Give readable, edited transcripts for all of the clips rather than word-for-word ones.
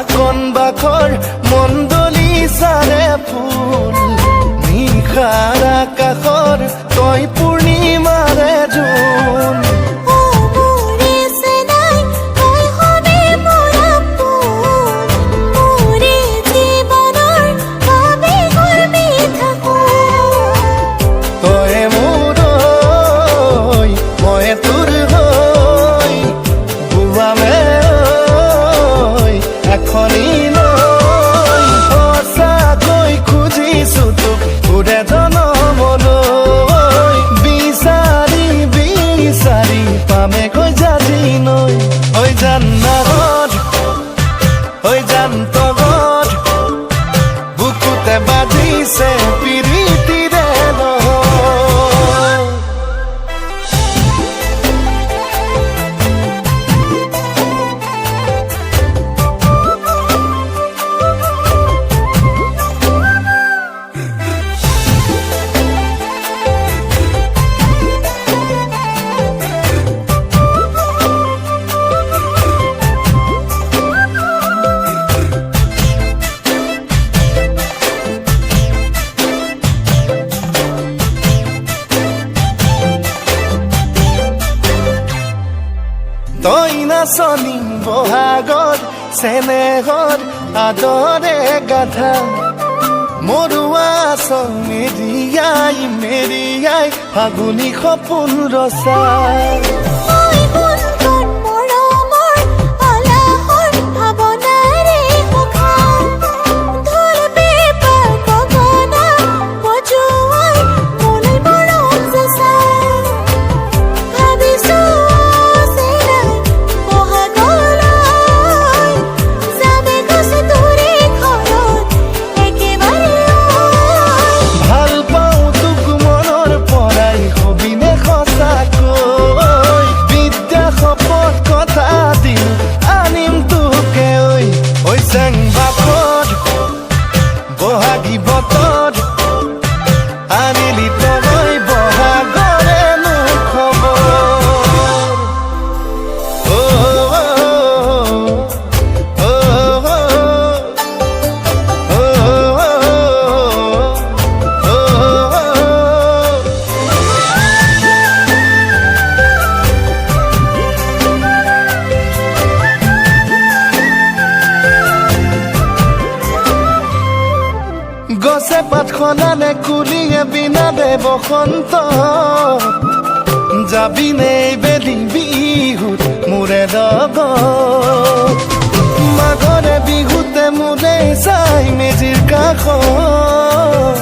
কণ বাখৰ মণ্ডলী চাৰে ফুল নিশাৰ আকাশৰ তই পূৰ্ণিমাৰে জোন তই নাচনি বহাগত চেনেহত আদৰে গাধা মৰুৱা মেৰিয়াই মেৰিয়াই ফাগুনী সপোন ৰচা গছে পাত খনানে কুলিয়ে বিনাদে বসন্ত যাবিনে বেলি বিহুত মোৰে লগত মাঘৰে বিহুতে মোলে চাই মেজিৰ কাষত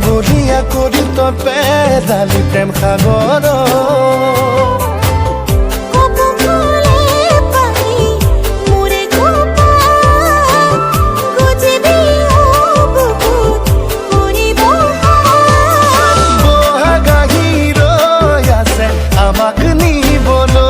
বলিয়া কৰি তই পেলালি প্ৰেম সাগৰত আমাক নিবলৈ